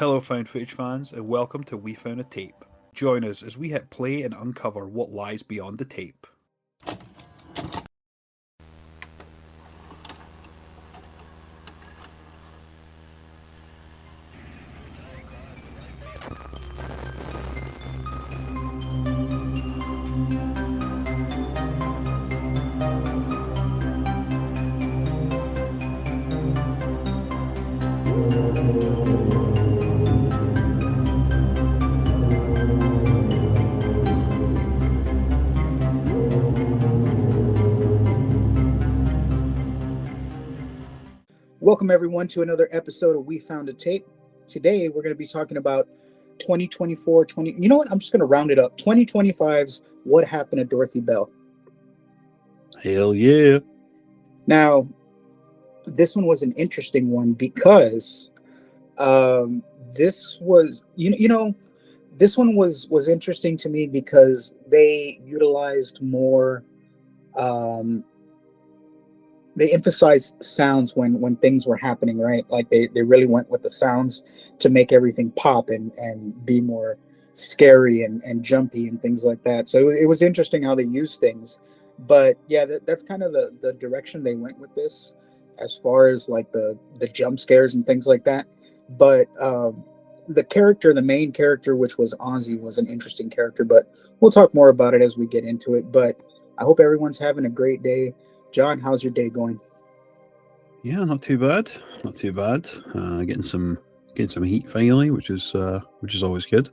Hello, found footage fans, and welcome to We Found a Tape. Join us as we hit play and uncover what lies beyond the tape. Welcome everyone to another episode of We Found a Tape. Today we're going to be talking about 2024, you know what? I'm just going to round it up. 2025's What Happened to Dorothy Bell. Hell yeah. Now, this one was an interesting one because this was, this one was interesting to me because they utilized more they emphasized sounds when things were happening, right? Like they really went with the sounds to make everything pop and be more scary and jumpy and things like that. So it was interesting how they used things. But yeah, that's kind of the direction they went with this as far as like the jump scares and things like that. But the main character, which was Ozzy, was an interesting character, but we'll talk more about it as we get into it. But I hope everyone's having a great day. John, how's your day going? Yeah, not too bad. Not too bad. Getting some heat finally, which is always good.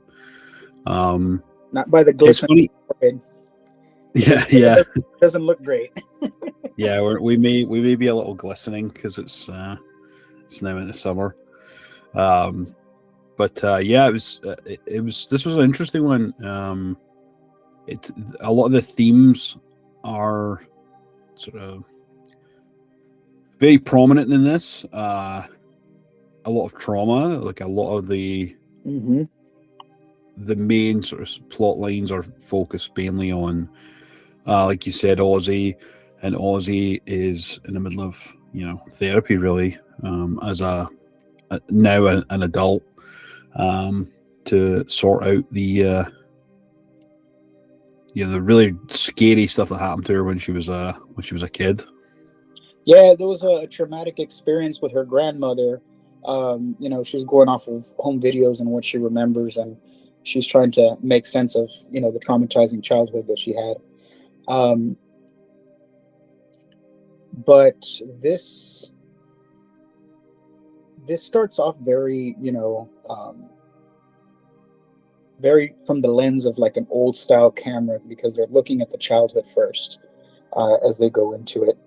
Not by the glistening. Yeah, yeah. It doesn't look great. Yeah, we may be a little glistening because it's now in the summer. But yeah, it was. This was an interesting one. A lot of the themes are sort of very prominent in this. A lot of trauma, like a lot of the main sort of plot lines are focused mainly on, like you said, Ozzy, and Ozzy is in the middle of therapy, really, as now an adult, to sort out the really scary stuff that happened to her when she was a kid. Yeah, there was a traumatic experience with her grandmother. She's going off of home videos and what she remembers, and she's trying to make sense of the traumatizing childhood that she had. But this starts off very very from the lens of like an old style camera, because they're looking at the childhood first as they go into it.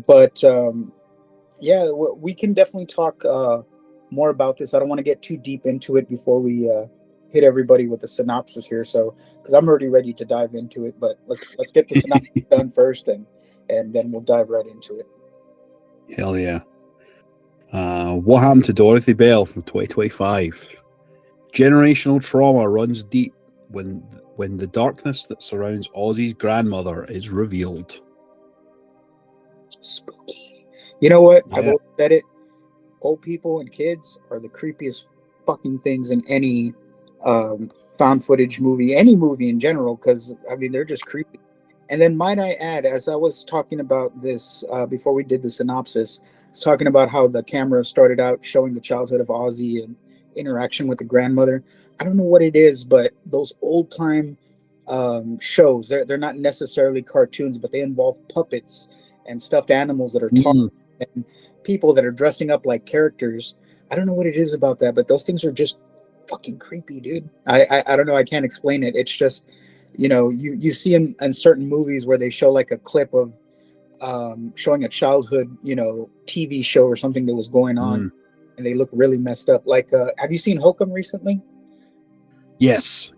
But yeah, we can definitely talk more about this. I don't want to get too deep into it before we hit everybody with the synopsis here. So, because I'm already ready to dive into it, but let's get the synopsis done first, and then we'll dive right into it. Hell yeah. What Happened to Dorothy Bell from 2025. Generational trauma runs deep when the darkness that surrounds Ozzy's grandmother is revealed. Spooky. You know what? Yeah. I've always said it. Old people and kids are the creepiest fucking things in any found footage movie, any movie in general, because I mean they're just creepy. And then might I add, as I was talking about this before we did the synopsis, I was talking about how the camera started out showing the childhood of Ozzy and interaction with the grandmother. I don't know what it is, but those old time shows, they're not necessarily cartoons, but they involve puppets and stuffed animals that are talking and people that are dressing up like characters. I don't know what it is about that, but those things are just fucking creepy, dude. I don't know. I can't explain it. It's just, you see in certain movies where they show like a clip of showing a childhood, TV show or something that was going on, and they look really messed up. Like, have you seen Hokum recently? Yes.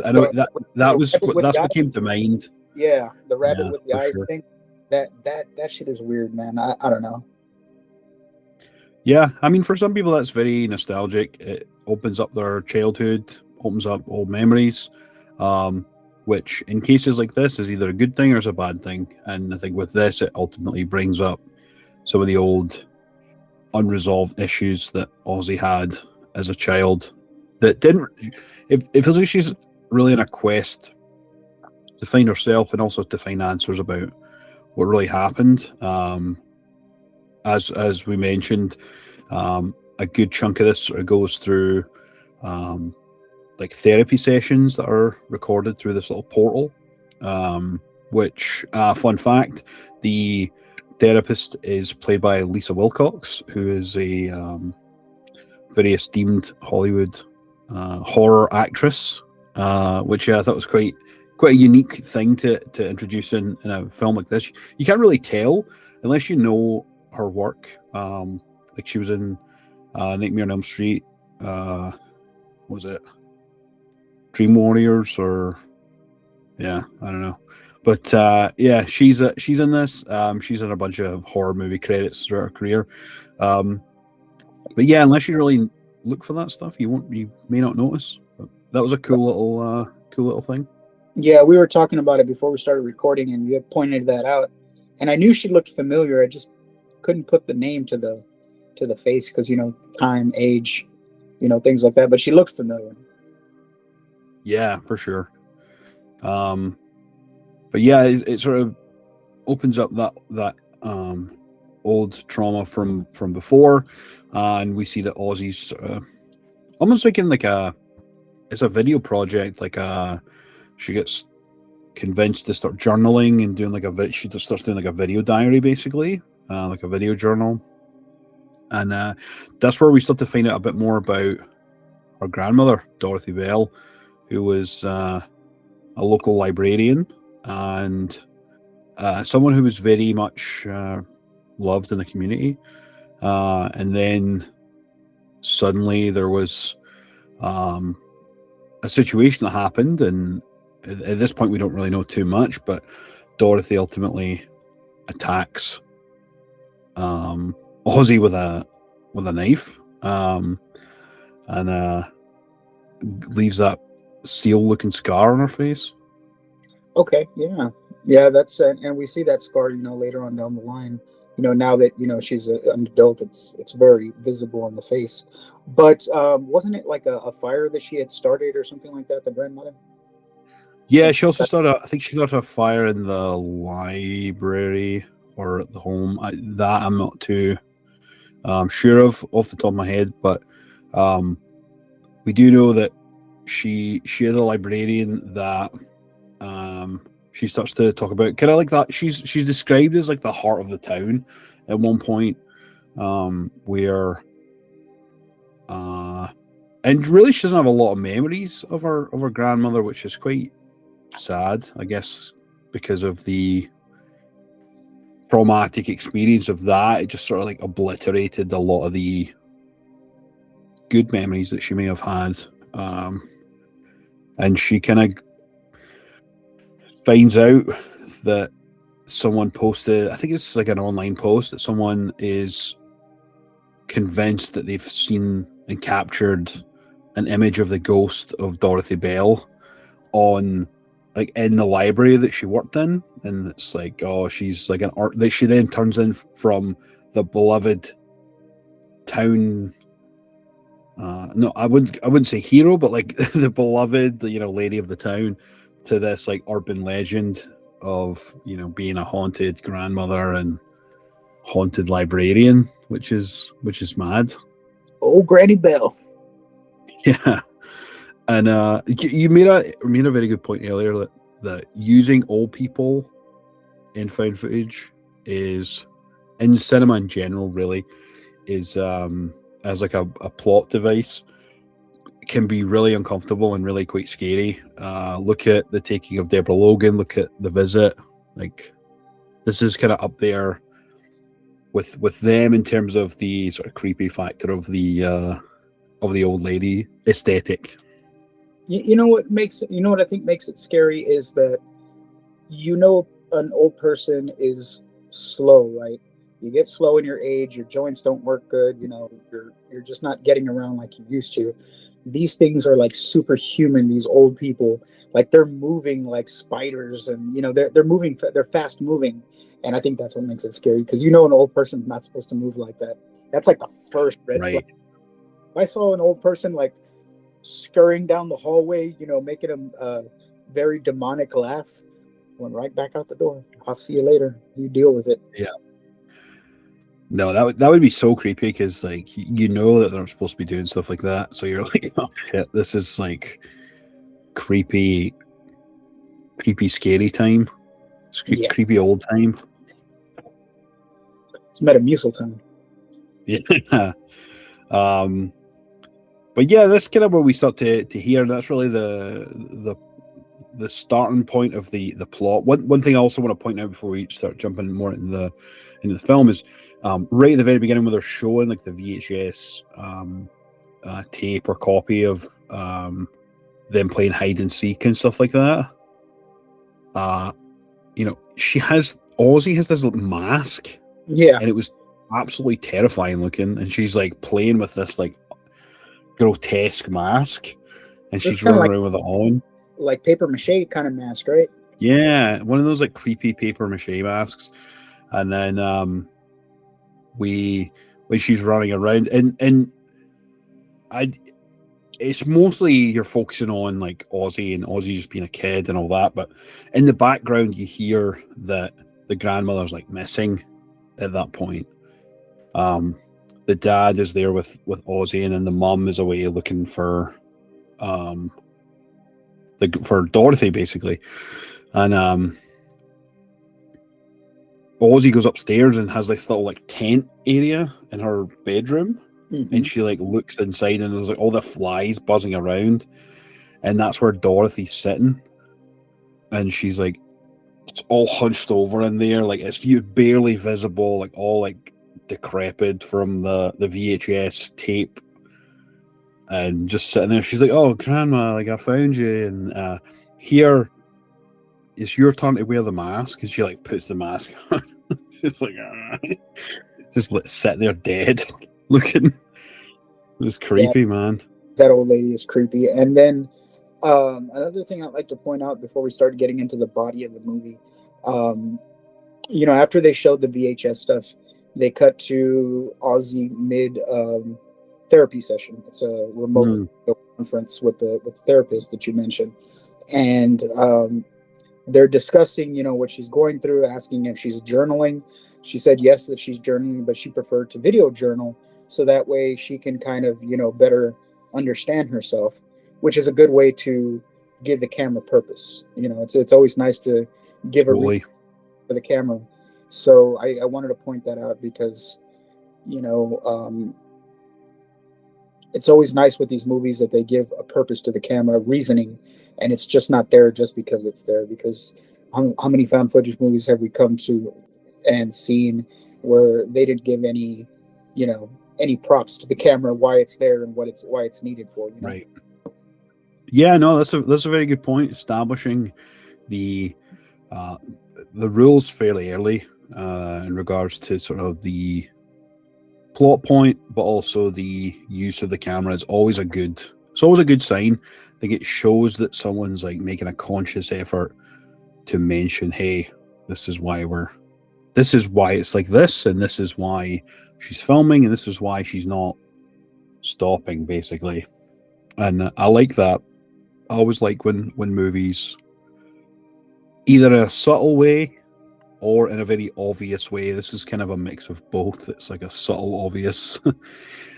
I know that's what came to mind. Yeah, the rabbit with the eyes sure. thing. That shit is weird, man. I don't know. Yeah, I mean, for some people that's very nostalgic. It opens up their childhood, opens up old memories, which in cases like this is either a good thing or it's a bad thing. And I think with this, it ultimately brings up some of the old unresolved issues that Ozzy had as a child, that didn't. It feels like she's really in a quest to find herself and also to find answers about what really happened. As we mentioned, a good chunk of this sort of goes through like therapy sessions that are recorded through this little portal. Which fun fact, the therapist is played by Lisa Wilcox, who is a very esteemed Hollywood horror actress, which I thought was quite a unique thing to introduce in a film like this. You can't really tell unless you know her work. Like she was in Nightmare on Elm Street. Was it Dream Warriors or yeah, I don't know. But yeah, she's in this. She's in a bunch of horror movie credits throughout her career. But yeah, unless you really look for that stuff, you may not notice. But that was a cool little thing. Yeah, we were talking about it before we started recording, and you had pointed that out. And I knew she looked familiar. I just couldn't put the name to the face because time, age, things like that. But she looked familiar. Yeah, for sure. But yeah, it sort of opens up that old trauma from before, and we see that Ozzy's almost like in it's a video project. Like she gets convinced to start journaling and doing she just starts doing like a video diary, basically, like a video journal, and that's where we start to find out a bit more about her grandmother, Dorothy Bell, who was a local librarian and someone who was very much loved in the community. And then suddenly there was a situation that happened, and at this point we don't really know too much, but Dorothy ultimately attacks Ozzy with a knife, and leaves that seal-looking scar on her face. Okay, yeah, that's and we see that scar, later on down the line. Now that she's an adult, it's very visible on the face. But wasn't it like a fire that she had started or something like that? The grandmother. Yeah, she also started. I think she started a fire in the library or at the home. That I'm not too sure of off the top of my head, but we do know that she is a librarian that she starts to talk about kind of like that. She's described as like the heart of the town at one point, where and really she doesn't have a lot of memories of her grandmother, which is quite sad, I guess, because of the traumatic experience of that. It just sort of like obliterated a lot of the good memories that she may have had, and she kind of finds out that someone posted, I think it's like an online post, that someone is convinced that they've seen and captured an image of the ghost of Dorothy Bell on like in the library that she worked in, and it's like, oh, she's like an art that she then turns in from the beloved town. No, I wouldn't say hero, but like the beloved, lady of the town, to this like urban legend of being a haunted grandmother and haunted librarian, which is mad. Oh, Granny Bell. Yeah, and you made a very good point earlier that using old people in found footage is, in cinema in general, really is as like a plot device, can be really uncomfortable and really quite scary. Look at the taking of Deborah Logan. Look at The Visit. Like, this is kind of up there with them in terms of the sort of creepy factor of the old lady aesthetic. You know what I think makes it scary is that an old person is slow, right? You get slow in your age, your joints don't work good, you're just not getting around like you used to. These things are like superhuman, these old people. Like, they're moving like spiders, and they're moving, they're fast moving. And I think that's what makes it scary, because an old person's not supposed to move like that. That's like the first red flag. If I saw an old person like scurrying down the hallway, making a very demonic laugh. Went right back out the door. I'll see you later. You deal with it. Yeah. No, that would be so creepy because like you know that they're not supposed to be doing stuff like that, so you're like, oh shit, this is like creepy, scary time. It's Yeah. creepy old time. It's Metamucil time. Yeah. But yeah, that's kind of where we start to hear. That's really the starting point of the plot. One thing I also want to point out before we start jumping more into the film is right at the very beginning where they're showing like the VHS tape or copy of them playing hide and seek and stuff like that. Ozzy has this mask, Yeah. and it was absolutely terrifying looking, and she's like playing with this like grotesque mask, and she's running around with it on. Like paper mache kind of mask, right? Yeah, one of those like creepy paper mache masks. And then when she's running around, and it's mostly you're focusing on like Ozzy and Ozzy just being a kid and all that, but in the background you hear that the grandmother's like missing at that point. The dad is there with Ozzy, and then the mum is away looking for for Dorothy basically, and Ozzy goes upstairs and has this little like tent area in her bedroom, and she like looks inside and there's like all the flies buzzing around, and that's where Dorothy's sitting, and she's like, it's all hunched over in there, like it's barely visible, like all like decrepit from the VHS tape. And just sitting there, she's like, "Oh, Grandma, like I found you, and here it's your turn to wear the mask." And she like puts the mask on. She's like, just like sitting there dead, looking. It was creepy, man. That old lady is creepy. And then another thing I'd like to point out before we start getting into the body of the movie, after they showed the VHS stuff, they cut to Ozzy mid therapy session. It's a remote conference with the therapist that you mentioned, and they're discussing what she's going through, asking if she's journaling. She said yes, that she's journaling, but she preferred to video journal so that way she can kind of better understand herself, which is a good way to give the camera purpose. It's always nice to give a reason for the camera. So I wanted to point that out because it's always nice with these movies that they give a purpose to the camera, reasoning, and it's just not there just because it's there. Because how many found footage movies have we come to and seen where they didn't give any props to the camera, why it's there and why it's needed for? Right. Yeah, no, that's a very good point. Establishing the rules fairly early in regards to sort of the plot point, but also the use of the camera is always a good sign. I think it shows that someone's like making a conscious effort to mention, hey, this is why it's like this, and this is why she's filming, and this is why she's not stopping, basically. And I like that. I always like when movies, either in a subtle way or in a very obvious way. This is kind of a mix of both. It's like a subtle obvious,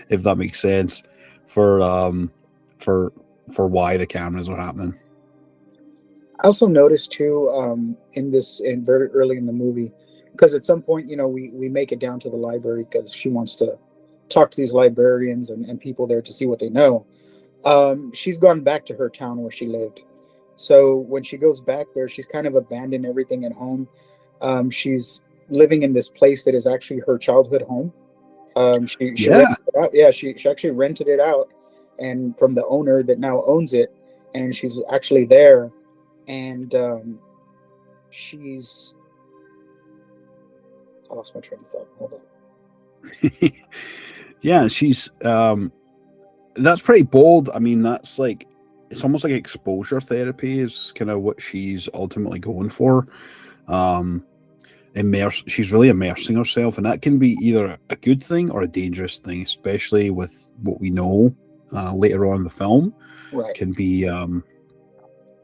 if that makes sense, for why the cameras are happening. I also noticed too, in very early in the movie, because at some point, we make it down to the library because she wants to talk to these librarians and people there to see what they know. She's gone back to her town where she lived. So when she goes back there, she's kind of abandoned everything at home. She's living in this place that is actually her childhood home. She rented it out. Yeah, she actually rented it out, and from the owner that now owns it, and she's actually there, and she's. I lost my train of thought. Hold on. Yeah, she's. That's pretty bold. I mean, that's like, it's almost like exposure therapy is kind of what she's ultimately going for. She's really immersing herself, and that can be either a good thing or a dangerous thing, especially with what we know later on in the film Right. can be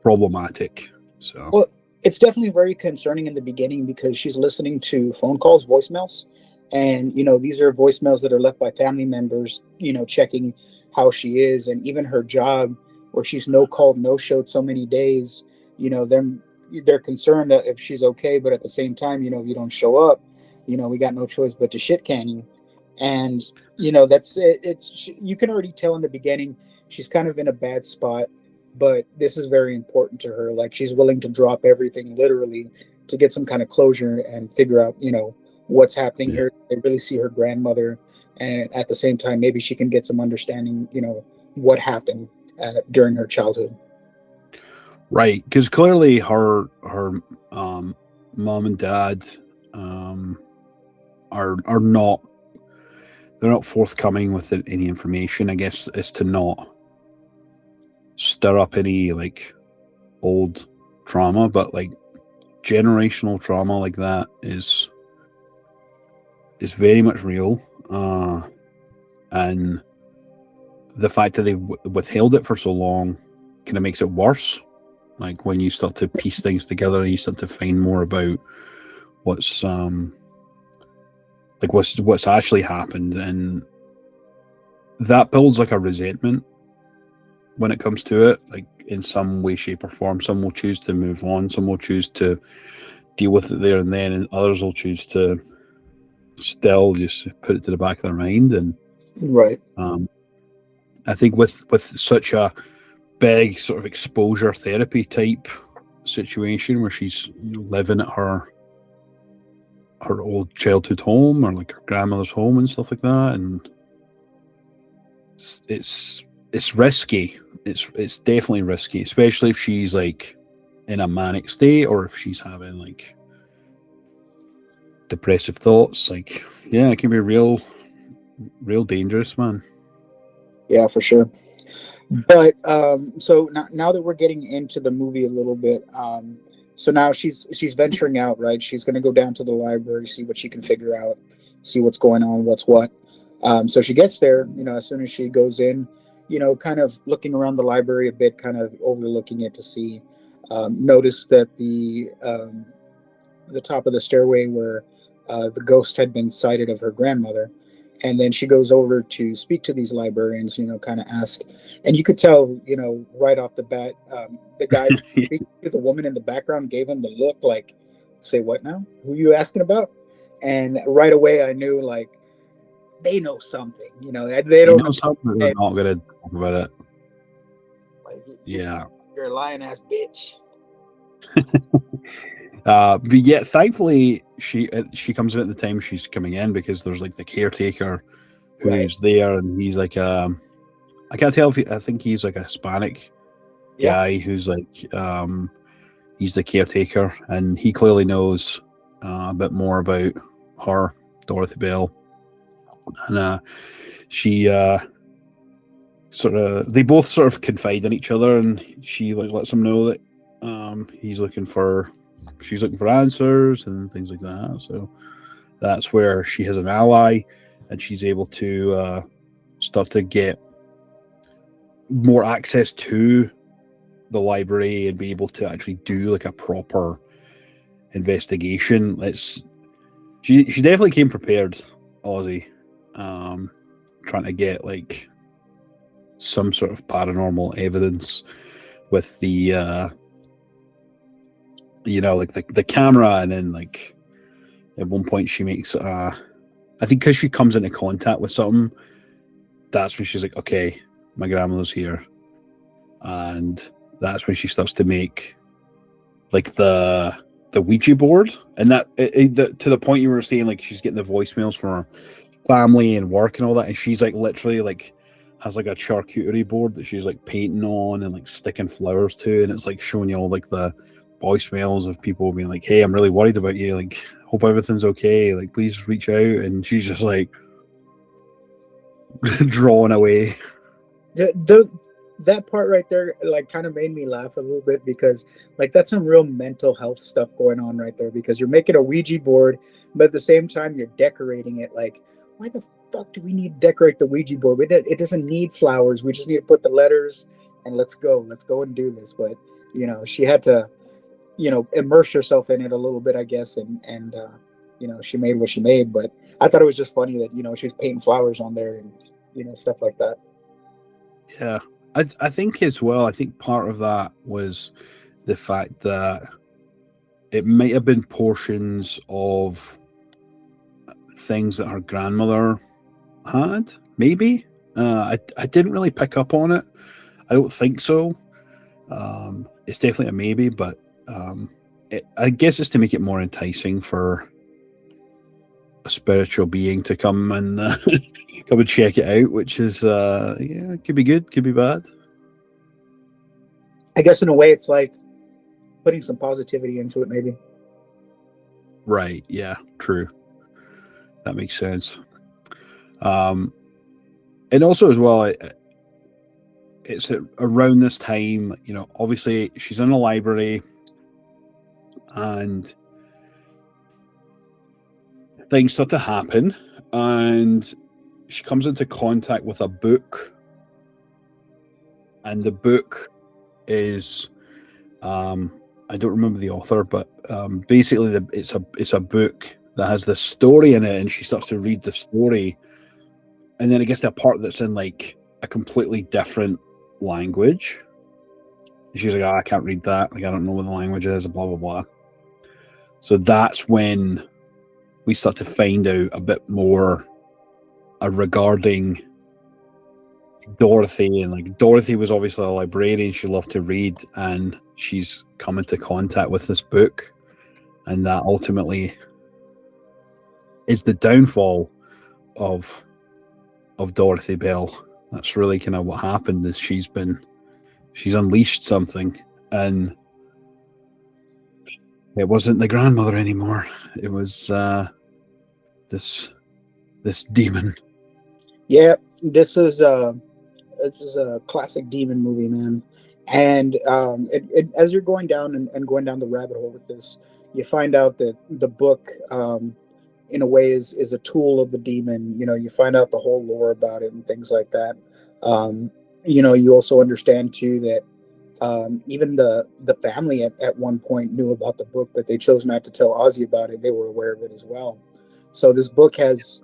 problematic. So, Well, it's definitely very concerning in the beginning because she's listening to phone calls, voicemails, and these are voicemails that are left by family members, checking how she is, and even her job, where she's no called, no showed so many days. Them they're concerned that if she's okay, but at the same time, if you don't show up, we got no choice but to shit can you, and that's it. You can already tell in the beginning she's kind of in a bad spot, but this is very important to her. Like, she's willing to drop everything literally to get some kind of closure and figure out, what's happening yeah. here. They really see her grandmother, and at the same time, maybe she can get some understanding, what happened during her childhood. Right, because clearly her mom and dad are not, they're not forthcoming with any information. I guess is to not stir up any like old trauma, but like generational trauma like that is very much real, and the fact that they've withheld it for so long kind of makes it worse. Like when you start to piece things together and you start to find more about what's what's actually happened, and that builds like a resentment when it comes to it, like in some way, shape, or form. Some will choose to move on, some will choose to deal with it there and then, and others will choose to still just put it to the back of their mind. And Right. I think with such a big sort of exposure therapy type situation where she's living at her old childhood home or like her grandmother's home and stuff like that, and it's risky. It's definitely risky, especially if she's like in a manic state or if she's having like depressive thoughts. Like, yeah, it can be real dangerous, man. Yeah, for sure. But so now that we're getting into the movie a little bit, so now she's venturing out, right? She's going to go down to the library, see what she can figure out, see what's going on, what's what. So she gets there, as soon as she goes in, kind of looking around the library a bit, kind of overlooking it to see, notice that the top of the stairway where the ghost had been sighted of her grandmother. And then she goes over to speak to these librarians, kind of ask. And you could tell, right off the bat, the guy speaking to the woman in the background gave him the look like, say what now? Who are you asking about? And right away I knew, like, they know something, they don't know something. They're not going to talk about it. Like, yeah. You're a lying ass bitch. But yeah, thankfully she comes in at the time she's coming in, because there's like the caretaker who's there, and he's like I can't tell if I think he's like a Hispanic guy who's like he's the caretaker, and he clearly knows a bit more about her, Dorothy Bell, and she they both sort of confide in each other, and she like lets him know that she's looking for answers and things like that. So that's where she has an ally, and she's able to start to get more access to the library and be able to actually do like a proper investigation. She definitely came prepared, Ozzy, trying to get like some sort of paranormal evidence with the like the camera, and then like at one point she makes I think because she comes into contact with something, that's when she's like, okay, my grandmother's here, and that's when she starts to make like the Ouija board, and that to the point you were saying, like she's getting the voicemails from her family and work and all that, and she's like literally like has like a charcuterie board that she's like painting on and like sticking flowers to, and it's like showing you all like the voicemails of people being like, hey, I'm really worried about you, like hope everything's okay, like please reach out, and she's just like drawing away. That part right there like kind of made me laugh a little bit, because like that's some real mental health stuff going on right there, because you're making a Ouija board, but at the same time you're decorating it. Like, why the fuck do we need to decorate the Ouija board? It doesn't need flowers. We just need to put the letters and let's go and do this. But she had to immerse herself in it a little bit, I guess, and she made what she made. But I thought it was just funny that she's painting flowers on there and stuff like that. Yeah, I think as well. I think part of that was the fact that it might have been portions of things that her grandmother had. Maybe I didn't really pick up on it. I don't think so. It's definitely a maybe, but I guess it's to make it more enticing for a spiritual being to come and come and check it out, which is it could be good, could be bad. I guess in a way it's like putting some positivity into it, maybe. Right, yeah, true. That makes sense. And also as well, it's around this time, obviously she's in a library and things start to happen, and she comes into contact with a book, and the book is I don't remember the author, but basically it's a book that has this story in it, and she starts to read the story, and then it gets to a part that's in like a completely different language. And she's like, I can't read that. Like, I don't know what the language is, blah, blah, blah. So that's when we start to find out a bit more regarding Dorothy. And like, Dorothy was obviously a librarian. She loved to read, and she's come into contact with this book. And that ultimately is the downfall of Dorothy Bell. That's really kind of what happened, is she's unleashed something, and it wasn't the grandmother anymore. It was this demon. Yeah, this is a classic demon movie, man. And as you're going down and going down the rabbit hole with this, you find out that the book, in a way, is a tool of the demon. You find out the whole lore about it and things like that. You also understand too that even the family at one point knew about the book, but they chose not to tell Ozzy about it. They were aware of it as well. So this book has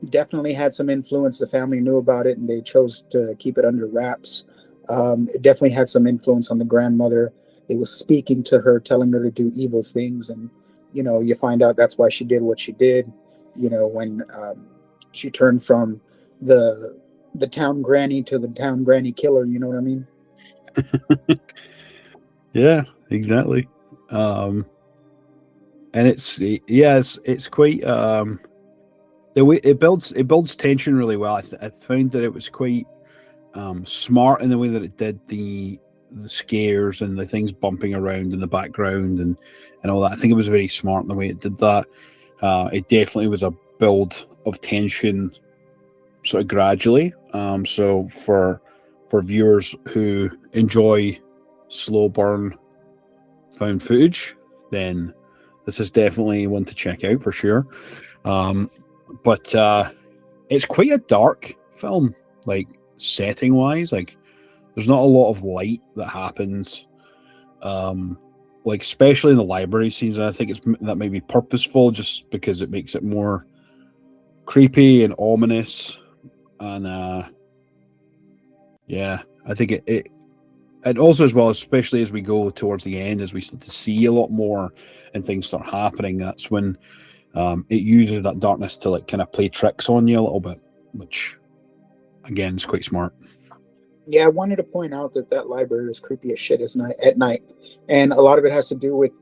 definitely had some influence. The family knew about it and they chose to keep it under wraps. It definitely had some influence on the grandmother. It was speaking to her, telling her to do evil things, and you find out that's why she did what she did. When she turned from the town granny to the town granny killer. You know what I mean? Yeah, exactly. And it's quite the way it builds tension really well. I found that it was quite smart in the way that it did the scares and the things bumping around in the background and all that. I think it was very smart in the way it did that. It definitely was a build of tension sort of gradually. So for viewers who enjoy slow burn found footage, then this is definitely one to check out for sure. But it's quite a dark film, like setting wise. Like there's not a lot of light that happens, like especially in the library scenes. I think that may be purposeful, just because it makes it more creepy and ominous. And yeah, I think it and also as well, especially as we go towards the end, as we start to see a lot more and things start happening, that's when it uses that darkness to like kind of play tricks on you a little bit, which again is quite smart. Yeah, I wanted to point out that library is creepy as shit at night, and a lot of it has to do with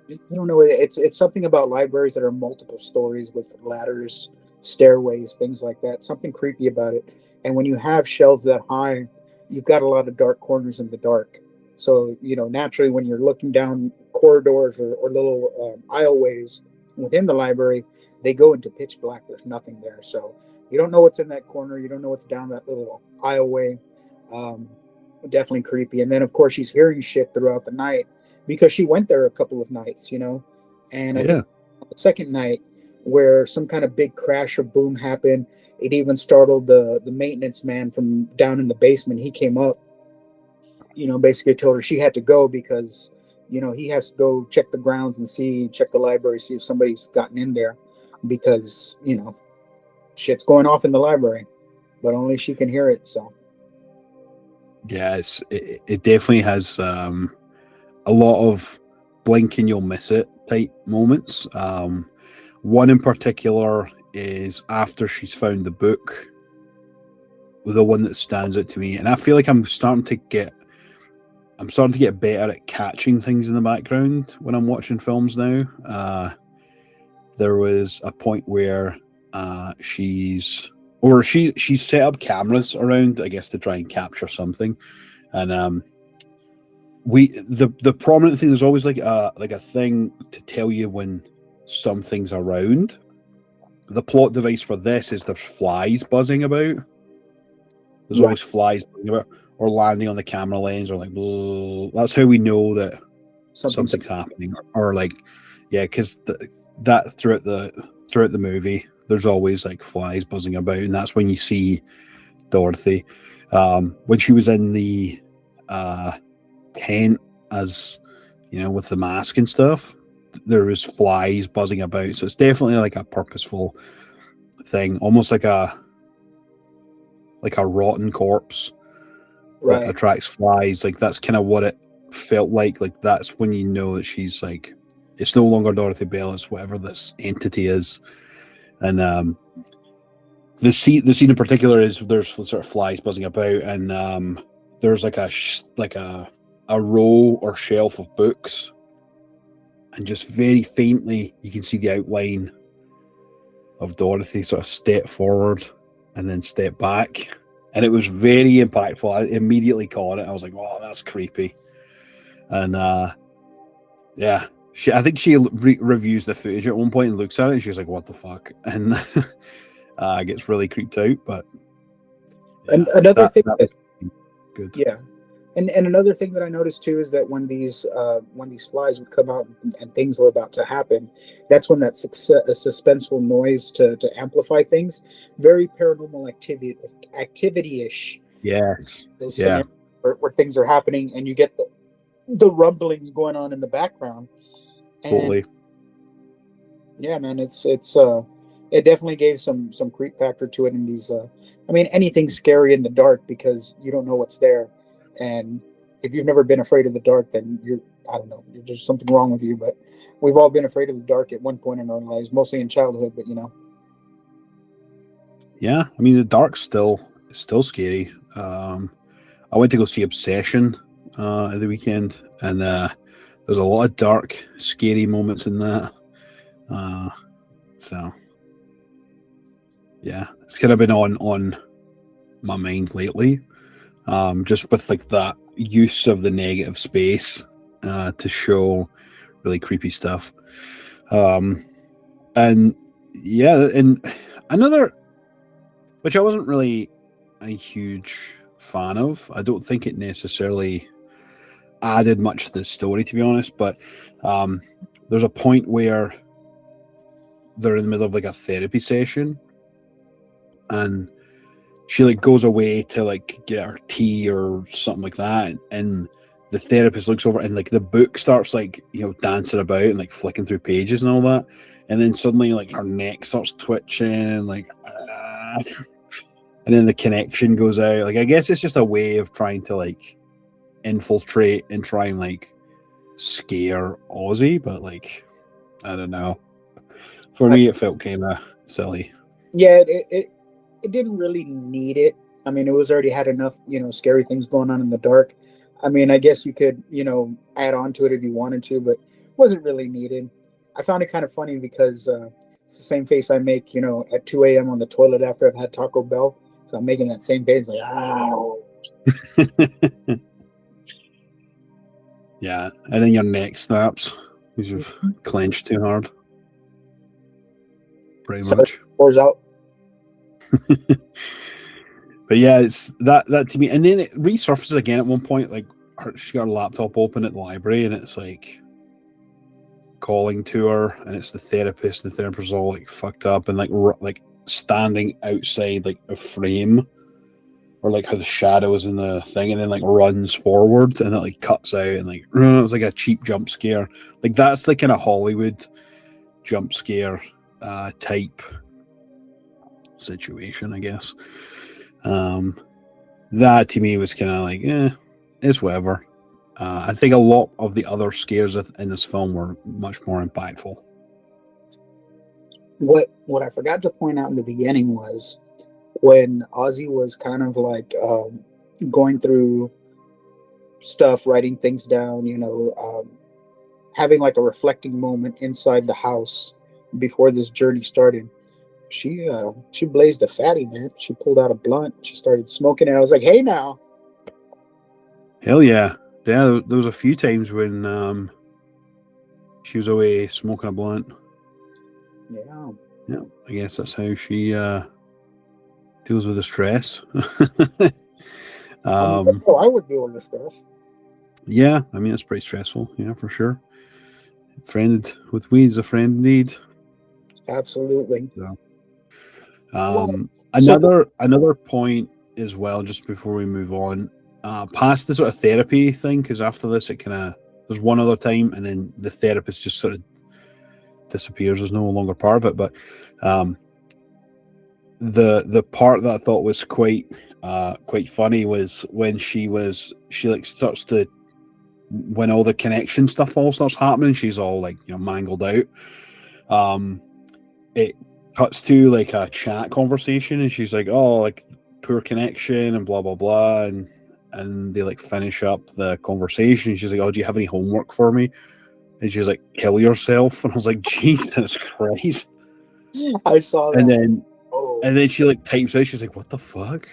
it's something about libraries that are multiple stories with ladders, stairways, things like that. Something creepy about it. And when you have shelves that high, you've got a lot of dark corners in the dark. So naturally, when you're looking down corridors or little aisleways within the library, they go into pitch black. There's nothing there, so you don't know what's in that corner. You don't know what's down that little aisleway. Definitely creepy. And then, of course, she's hearing shit throughout the night because she went there a couple of nights, And I think the second night, where some kind of big crash or boom happened. It even startled the maintenance man from down in the basement. He came up, basically told her she had to go because, he has to go check the grounds and check the library, see if somebody's gotten in there because, shit's going off in the library, but only she can hear it. So, Yeah, it definitely has a lot of blink and you'll miss it type moments. One in particular is after she's found the book, the one that stands out to me, and I feel like I'm starting to get better at catching things in the background when I'm watching films now. There was a point where she's set up cameras around, I guess, to try and capture something, and the prominent thing, there's always like a thing to tell you when something's around. The plot device for this is there's flies buzzing about. There's always flies buzzing about or landing on the camera lens or like blah. That's how we know that something's happening or like, yeah, because that throughout the movie there's always like flies buzzing about, and that's when you see Dorothy when she was in the tent, as with the mask and stuff. There was flies buzzing about, so it's definitely like a purposeful thing, almost like a rotten corpse that attracts flies. Like that's kind of what it felt like. Like that's when you know that she's like, it's no longer Dorothy Bell, it's whatever this entity is. And the scene in particular is there's sort of flies buzzing about, and there's like a row or shelf of books, and just very faintly you can see the outline of Dorothy sort of step forward and then step back, and it was very impactful. I immediately caught it. I was like, "Wow, that's creepy." And yeah, I think she reviews the footage at one point and looks at it, and she's like, "What the fuck?" And gets really creeped out. But yeah, and another thing that good. Yeah. And another thing that I noticed too is that when these flies would come out and things were about to happen, that's when that suspenseful noise to amplify things, very paranormal activity-ish. Yes. Yeah. Where things are happening and you get the rumblings going on in the background. And totally. Yeah, man, it definitely gave some creep factor to it in these. Anything's scary in the dark because you don't know what's there. And if you've never been afraid of the dark, then there's something wrong with you. But we've all been afraid of the dark at one point in our lives, mostly in childhood. But yeah, I mean the dark's still scary. I went to go see Obsession at the weekend, and there's a lot of dark, scary moments in that. So yeah, it's kind of been on my mind lately. Just with like that use of the negative space to show really creepy stuff. And yeah, and another, which I wasn't really a huge fan of. I don't think it necessarily added much to the story, to be honest, but there's a point where they're in the middle of like a therapy session, and she like goes away to like get her tea or something like that, and the therapist looks over and like the book starts like dancing about and like flicking through pages and all that, and then suddenly like her neck starts twitching, like and then the connection goes out. Like I guess it's just a way of trying to like infiltrate and try and like scare Ozzy, but like I don't know. For me, it felt kind of silly. Yeah, it didn't really need it. I mean, it was already had enough, scary things going on in the dark. I mean, I guess you could, add on to it if you wanted to, but it wasn't really needed. I found it kind of funny because it's the same face I make, at 2 a.m. on the toilet after I've had Taco Bell. So I'm making that same face, like, ow. Yeah, and then your neck snaps because you've clenched too hard. Pretty much. Pours out. But yeah, it's that to me, and then it resurfaces again at one point. Like she got her laptop open at the library, and it's like calling to her, and it's the therapist. The therapist's all like fucked up and like standing outside like a frame, or like how the shadow is in the thing, and then like runs forward, and it like cuts out, and like it was like a cheap jump scare. Like that's the kind of Hollywood jump scare type situation, I guess. That to me was kind of like, it's whatever. I think a lot of the other scares in this film were much more impactful. What I forgot to point out in the beginning was when Ozzy was kind of like going through stuff, writing things down, having like a reflecting moment inside the house before this journey started. She blazed a fatty, man. She pulled out a blunt. She started smoking it. I was like, hey, now. Hell yeah. Yeah, there was a few times when she was away smoking a blunt. Yeah. Yeah, I guess that's how she deals with the stress. I would deal with the stress. Yeah, I mean, it's pretty stressful. Yeah, for sure. Friend with weed is a friend indeed. Absolutely. So. Another point as well, just before we move on, past the sort of therapy thing, because after this, it kind of there's one other time, and then the therapist just sort of disappears, is no longer part of it. But the part that I thought was quite funny was when she like starts to, when all the connection stuff all starts happening, she's all like mangled out. It cuts to like a chat conversation, and she's like, oh, like poor connection and blah blah blah, and they like finish up the conversation. She's like, oh, do you have any homework for me? And she's like, kill yourself. And I was like, Jesus Christ. I saw that. And then she like types out, she's like, what the fuck?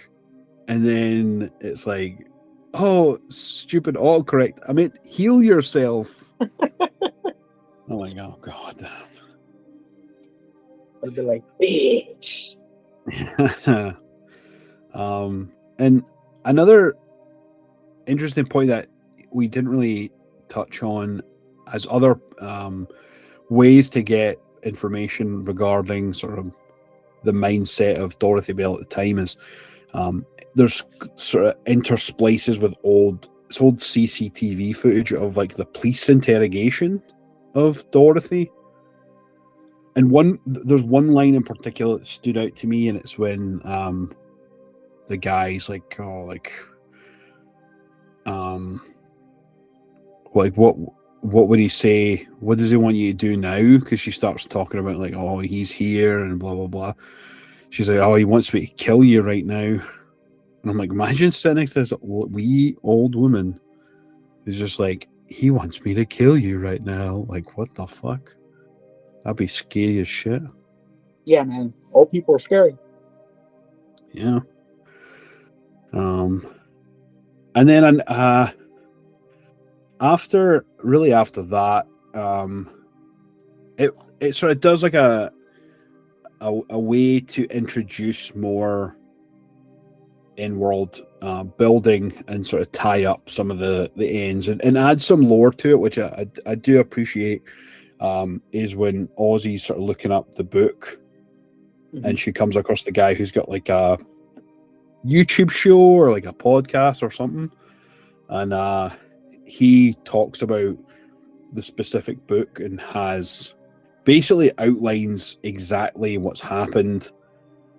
And then it's like, oh, stupid autocorrect, I meant heal yourself. I'm like, oh god. I'd be like, bitch. And another interesting point that we didn't really touch on as other ways to get information regarding sort of the mindset of Dorothy Bell at the time is there's sort of intersplices with old CCTV footage of like the police interrogation of Dorothy. And there's one line in particular that stood out to me, and it's when the guy's like, oh, like what would he say? What does he want you to do now? Because she starts talking about like, oh, he's here and blah blah blah. She's like, oh, he wants me to kill you right now. And I'm like, imagine sitting next to this wee old woman who's just like, he wants me to kill you right now. Like, what the fuck? That'd be scary as shit. Yeah, man. Old people are scary. Yeah. And then after that, it sort of does like a way to introduce more in-world building and sort of tie up some of the ends and add some lore to it, which I do appreciate. Is when Ozzy's sort of looking up the book, and she comes across the guy who's got like a YouTube show or like a podcast or something, and he talks about the specific book and has basically outlines exactly what's happened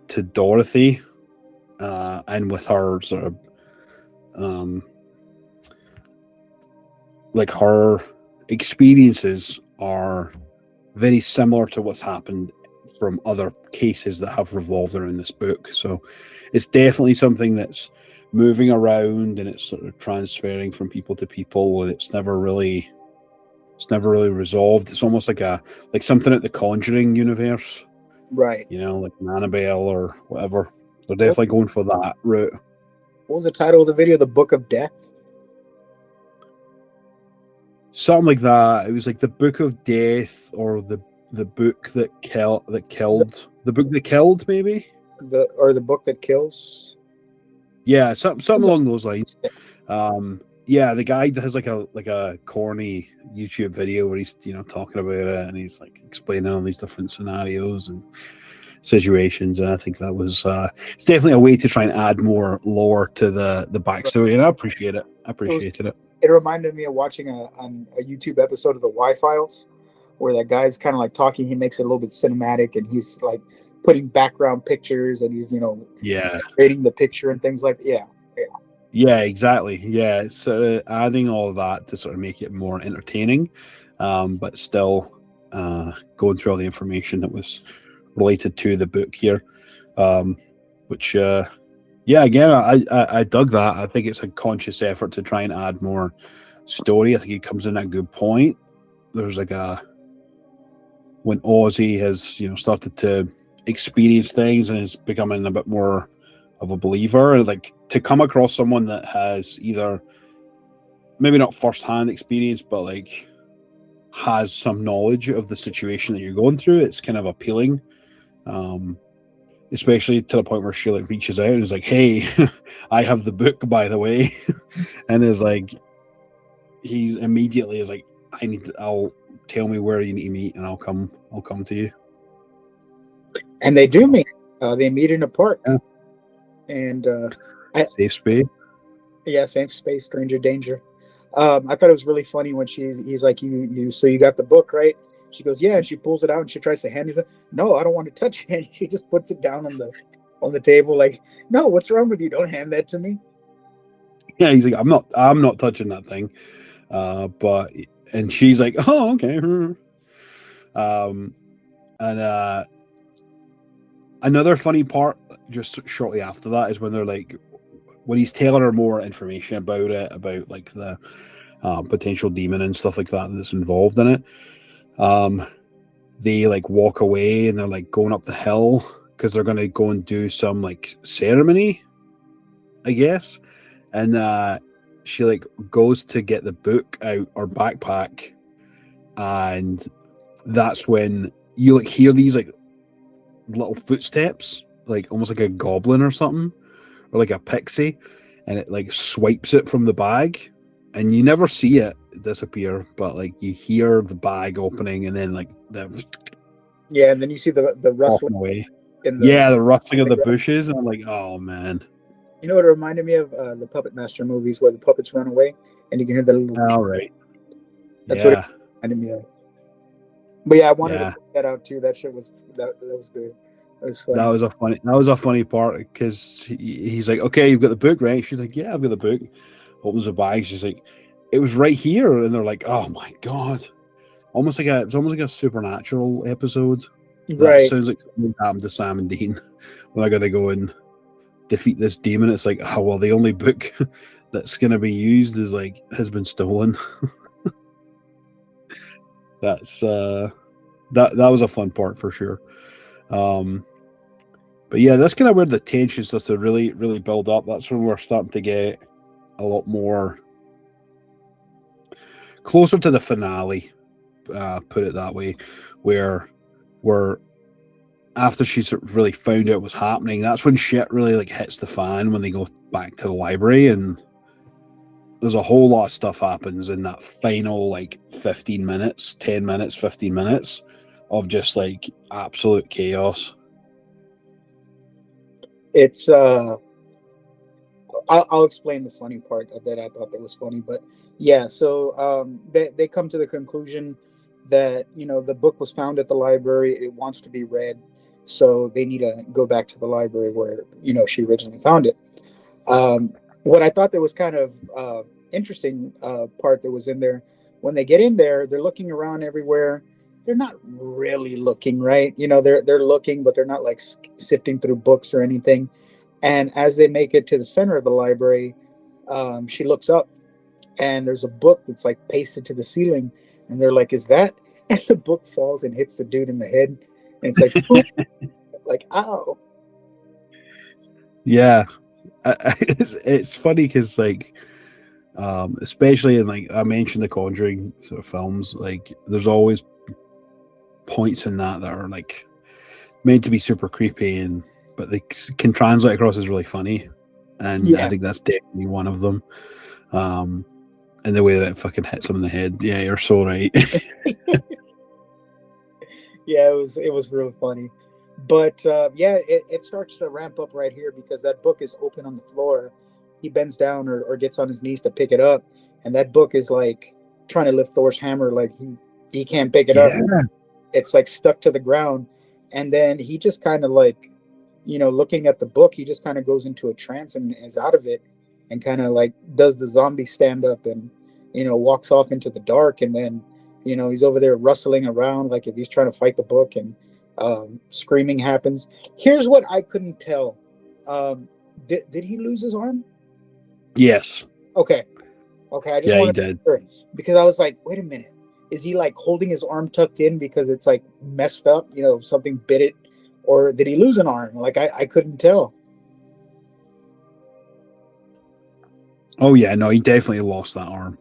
to Dorothy, and with her sort of like her experiences are very similar to what's happened from other cases that have revolved around this book. So it's definitely something that's moving around, and it's sort of transferring from people to people, and it's never really resolved. It's almost like something at the Conjuring universe, right? Like an Annabelle or whatever. They're definitely going for that route. What was the title of the video? The Book of Death? Something like that. It was like the Book of Death, or the book that killed. The book that killed, maybe. The book that kills. Yeah, something along those lines. yeah, the guy has like a corny YouTube video where he's talking about it and he's like explaining all these different scenarios and situations, and I think that was it's definitely a way to try and add more lore to the backstory, and I appreciate it. I appreciated it. It reminded me of watching a YouTube episode of the Y-Files, where that guy's kind of like talking. He makes it a little bit cinematic, and he's like putting background pictures, and he's creating the picture and things like Yeah, exactly. Yeah, so adding all of that to sort of make it more entertaining, but still going through all the information that was related to the book here, which again, I dug that. I think it's a conscious effort to try and add more story. I think it comes in at a good point. There's like when Ozzy has started to experience things and is becoming a bit more of a believer, like to come across someone that has either maybe not first-hand experience but like has some knowledge of the situation that you're going through, it's kind of appealing, especially to the point where she like reaches out and is like, hey, I have the book, by the way. And is like, he's immediately is like, I'll tell me where you need to meet and I'll come to you. And they do meet. They meet in a park. Yeah. And safe space. Yeah, safe space, stranger danger. I thought it was really funny when he's like, so you got the book, right? She goes, yeah, and she pulls it out and she tries to hand it. No, I don't want to touch it. And she just puts it down on the table, like, no, what's wrong with you? Don't hand that to me. Yeah, he's like, I'm not touching that thing. And she's like, oh, okay. And another funny part just shortly after that is when they're like, when he's telling her more information about it, about like the potential demon and stuff like that that's involved in it. They like walk away and they're like going up the hill because they're going to go and do some like ceremony, I guess. And she like goes to get the book out or backpack, and that's when you like hear these like little footsteps, like almost like a goblin or something, or like a pixie, and it like swipes it from the bag, and you never see it disappear, but like you hear the bag opening, and then like and then you see the rustling away. The rustling of the bushes, and I'm like, oh man. You know what it reminded me of? The Puppet Master movies where the puppets run away and you can hear the little... All right. That's what it reminded me of. But yeah, I wanted to put that out too. That shit was that was good. That was funny. That was a funny part because he's like, okay, you've got the book, right? She's like, yeah, I've got the book. Opens the bag. She's like, it was right here, and they're like, oh my god, it's almost like a Supernatural episode. Right. That sounds like something happened to Sam and Dean when I got to go and defeat this demon. It's like, oh well, the only book that's gonna be used is like has been stolen. That's that was a fun part for sure. But yeah, that's kind of where the tension starts to really, really build up. That's when we're starting to get a lot more closer to the finale, put it that way, where we're after she's really found out what's happening. That's when shit really like hits the fan when they go back to the library, and there's a whole lot of stuff happens in that final like 15 minutes of just like absolute chaos. It's I'll explain the funny part of that. I thought that was funny, but yeah, so they come to the conclusion that the book was found at the library, it wants to be read, so they need to go back to the library where she originally found it. What I thought that was kind of interesting part that was in there, when they get in there, they're looking around everywhere. They're not really looking, right? They're looking, but they're not like sifting through books or anything. And as they make it to the center of the library, she looks up and there's a book that's like pasted to the ceiling, and they're like, is that? And the book falls and hits the dude in the head, and it's like like, ow. Yeah. It's funny because like especially in like I mentioned the Conjuring sort of films, like there's always points in that are like meant to be super creepy, but they can translate across as really funny, and I think that's definitely one of them. And the way that it fucking hits him in the head. Yeah, you're so right. Yeah, it was real funny. But yeah, it starts to ramp up right here because that book is open on the floor. He bends down or gets on his knees to pick it up, and that book is like trying to lift Thor's hammer, like he can't pick it up. It's like stuck to the ground. And then he just kind of like, looking at the book, he just kind of goes into a trance and is out of it, and kind of like does the zombie stand up and walks off into the dark. And then he's over there rustling around like if he's trying to fight the book, and screaming happens. Here's what I couldn't tell. Did he lose his arm? Yes. Okay. I just wanted to make sure, because I was like, wait a minute, is he like holding his arm tucked in because it's like messed up, something bit it, or did he lose an arm? Like I couldn't tell. Oh yeah, no, he definitely lost that arm.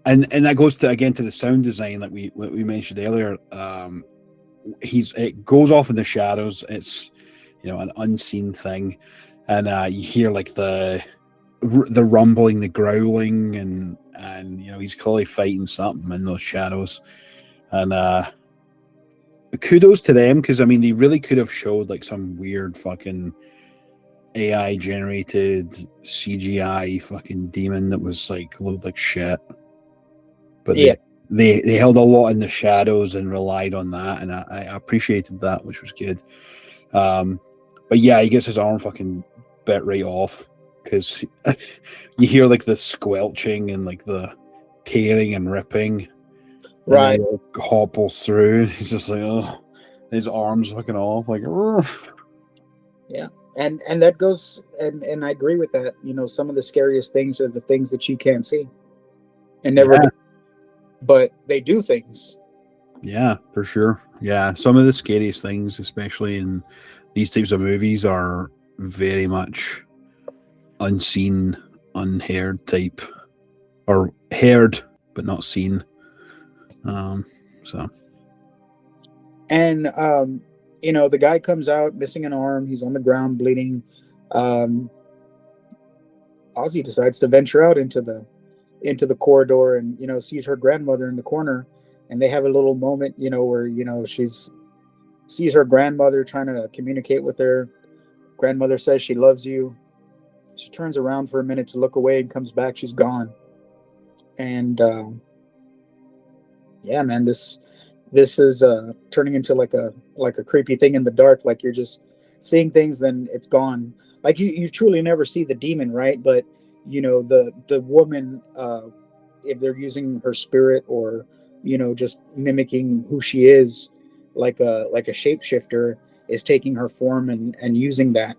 And that goes to the sound design that we mentioned earlier. It goes off in the shadows. It's an unseen thing, and you hear like the rumbling, the growling, and he's clearly fighting something in those shadows. And kudos to them, because I mean they really could have showed like some weird fucking AI generated CGI fucking demon that was like looked like shit. But yeah, they held a lot in the shadows and relied on that, and I appreciated that, which was good. But yeah, he gets his arm fucking bit right off, because you hear like the squelching and like the tearing and ripping. right. And then he hopples through. He's just like, oh, his arms fucking off, like. Yeah, and that goes, and I agree with that. Some of the scariest things are the things that you can't see, and never. Yeah. But they do things. Yeah, for sure. Yeah, some of the scariest things, especially in these types of movies, are very much unseen, unheard type, or heard but not seen. So. And the guy comes out missing an arm. He's on the ground bleeding. Ozzy decides to venture out into the corridor and sees her grandmother in the corner, and they have a little moment where she's sees her grandmother trying to communicate with her. Grandmother says she loves you. She turns around for a minute to look away and comes back. She's gone. And yeah, man, this is turning into like a creepy thing in the dark. Like you're just seeing things, then it's gone. Like you truly never see the demon, right? But the woman, if they're using her spirit or just mimicking who she is, like a shapeshifter, is taking her form and using that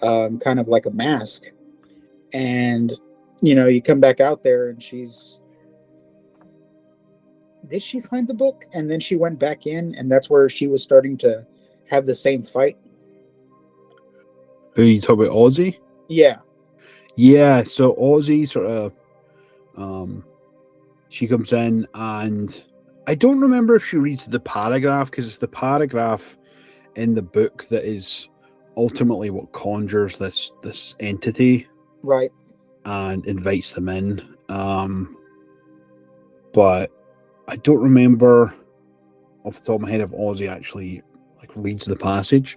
kind of like a mask. And you come back out there and did she find the book? And then she went back in, and that's where she was starting to have the same fight. Who you talking about, Ozzy? Yeah. Yeah, so Ozzy sort of, she comes in, and I don't remember if she reads the paragraph, because it's the paragraph in the book that is ultimately what conjures this entity, Right. and invites them in. But I don't remember off the top of my head if Ozzy actually like reads the passage.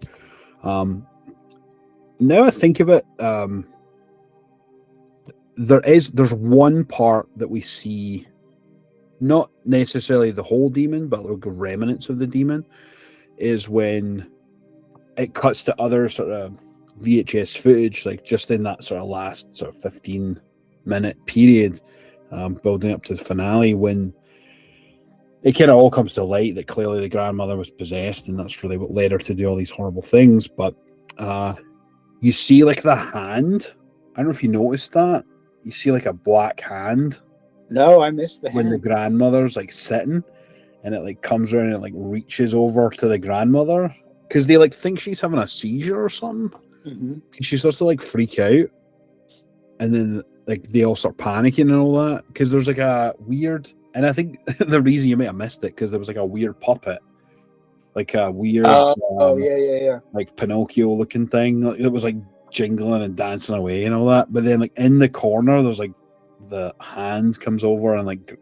Now I think of it, there's one part that we see, not necessarily the whole demon, but like remnants of the demon, is when it cuts to other sort of VHS footage, like just in that sort of last sort of 15-minute period, building up to the finale, when it kind of all comes to light that clearly the grandmother was possessed, and that's really what led her to do all these horrible things. But you see like the hand. I don't know if you noticed that. You see like a black hand. No, I missed the when hand. the grandmother's like sitting, and it like comes around and it like reaches over to the grandmother, because they like think she's having a seizure or something. Mm-hmm. She starts to like freak out, and then like they all start panicking and all that, because there's like a weird, and I think the reason you may have missed it because there was like a weird puppet, like a weird Yeah. like Pinocchio looking thing. It was like jingling and dancing away and all that. But then like in the corner there's like the hand comes over and like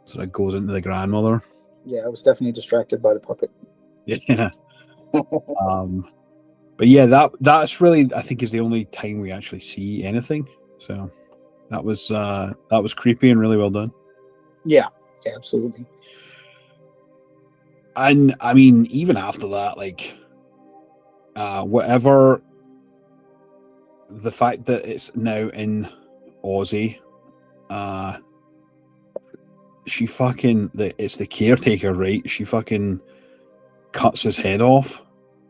sort of goes into the grandmother. Yeah, I was definitely distracted by the puppet. Yeah. But yeah, that's really, I think, is the only time we actually see anything. So that was creepy and really well done. Yeah, absolutely. And I mean, even after that, like whatever, the fact that it's now in Aussie, she fucking, it's the caretaker, right? She fucking cuts his head off.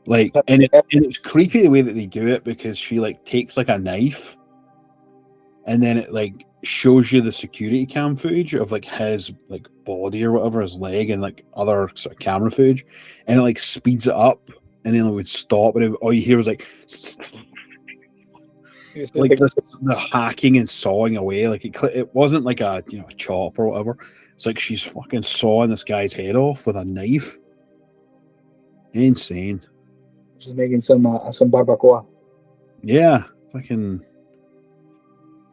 Like, and it's creepy the way that they do it, because she like takes like a knife, and then it like shows you the security cam footage of like his like body or whatever, his leg, and like other sort of camera footage, and it like speeds it up, and then it would stop, and all you hear was like the hacking and sawing away. Like it wasn't like a a chop or whatever. It's like she's fucking sawing this guy's head off with a knife. Insane. Just making some barbacoa. Yeah, fucking.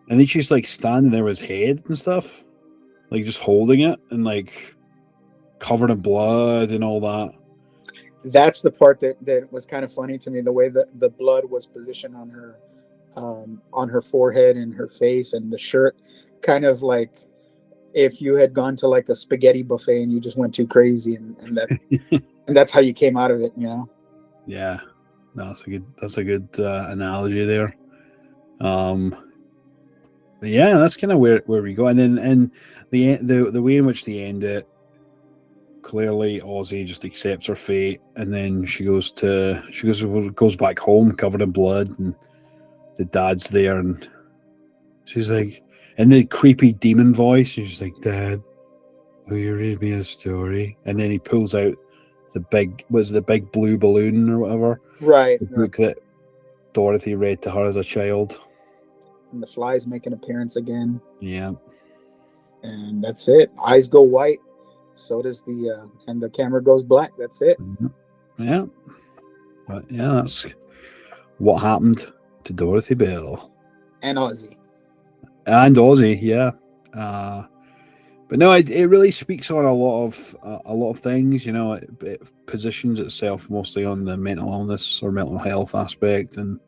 And then she's like standing there with his head and stuff, like just holding it and like covered in blood and all that. That's the part that was kind of funny to me, the way that the blood was positioned on her forehead and her face, and the shirt, kind of like if you had gone to like a spaghetti buffet and you just went too crazy, and that and that's how you came out of it, Yeah, no, that's a good analogy there. But yeah, that's kind of where we go, and then the way in which they end it, clearly Aussie just accepts her fate, and then she goes back home covered in blood, and the dad's there, and she's like, in the creepy demon voice, she's like, "Dad, will you read me a story?" And then he pulls out the big blue balloon or whatever, right? The book that Dorothy read to her as a child. And the flies make an appearance again. Yeah. And that's it. Eyes go white. So does and the camera goes black. That's it. Yeah. But yeah, that's what happened to Dorothy Bell. And Aussie. Yeah. But no, it really speaks on a lot of things. It positions itself mostly on the mental illness or mental health aspect, and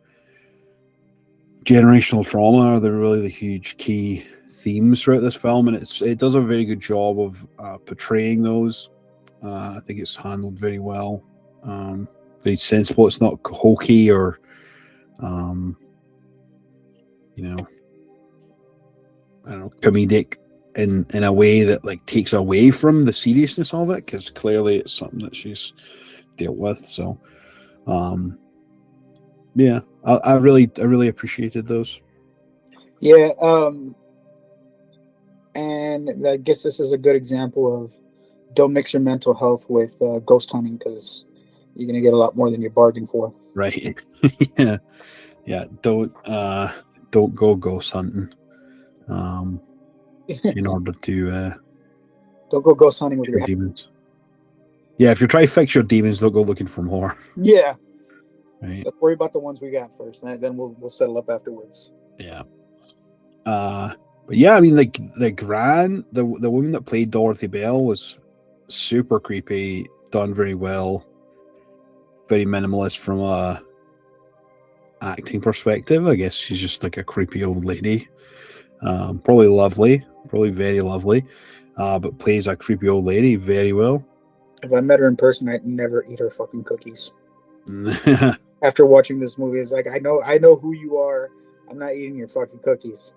generational trauma are the huge key themes throughout this film, and it does a very good job of portraying those. I think it's handled very well, very sensible. It's not hokey or I don't know, comedic in a way that like takes away from the seriousness of it, because clearly it's something that she's dealt with. So yeah, I really appreciated those. Yeah, and I guess this is a good example of don't mix your mental health with ghost hunting, because you're gonna get a lot more than you bargained for. Right. Yeah. Don't go ghost hunting. In order to don't go ghost hunting with your demons. Yeah, if you're trying to fix your demons, don't go looking for more. Yeah. Right. Let's worry about the ones we got first, and then we'll settle up afterwards. Yeah. But yeah, I mean, like the woman that played Dorothy Bell was super creepy, done very well, very minimalist from a acting perspective. I guess she's just like a creepy old lady. Probably lovely, probably very lovely, but plays a creepy old lady very well. If I met her in person, I'd never eat her fucking cookies. After watching this movie, it's like, I know who you are. I'm not eating your fucking cookies.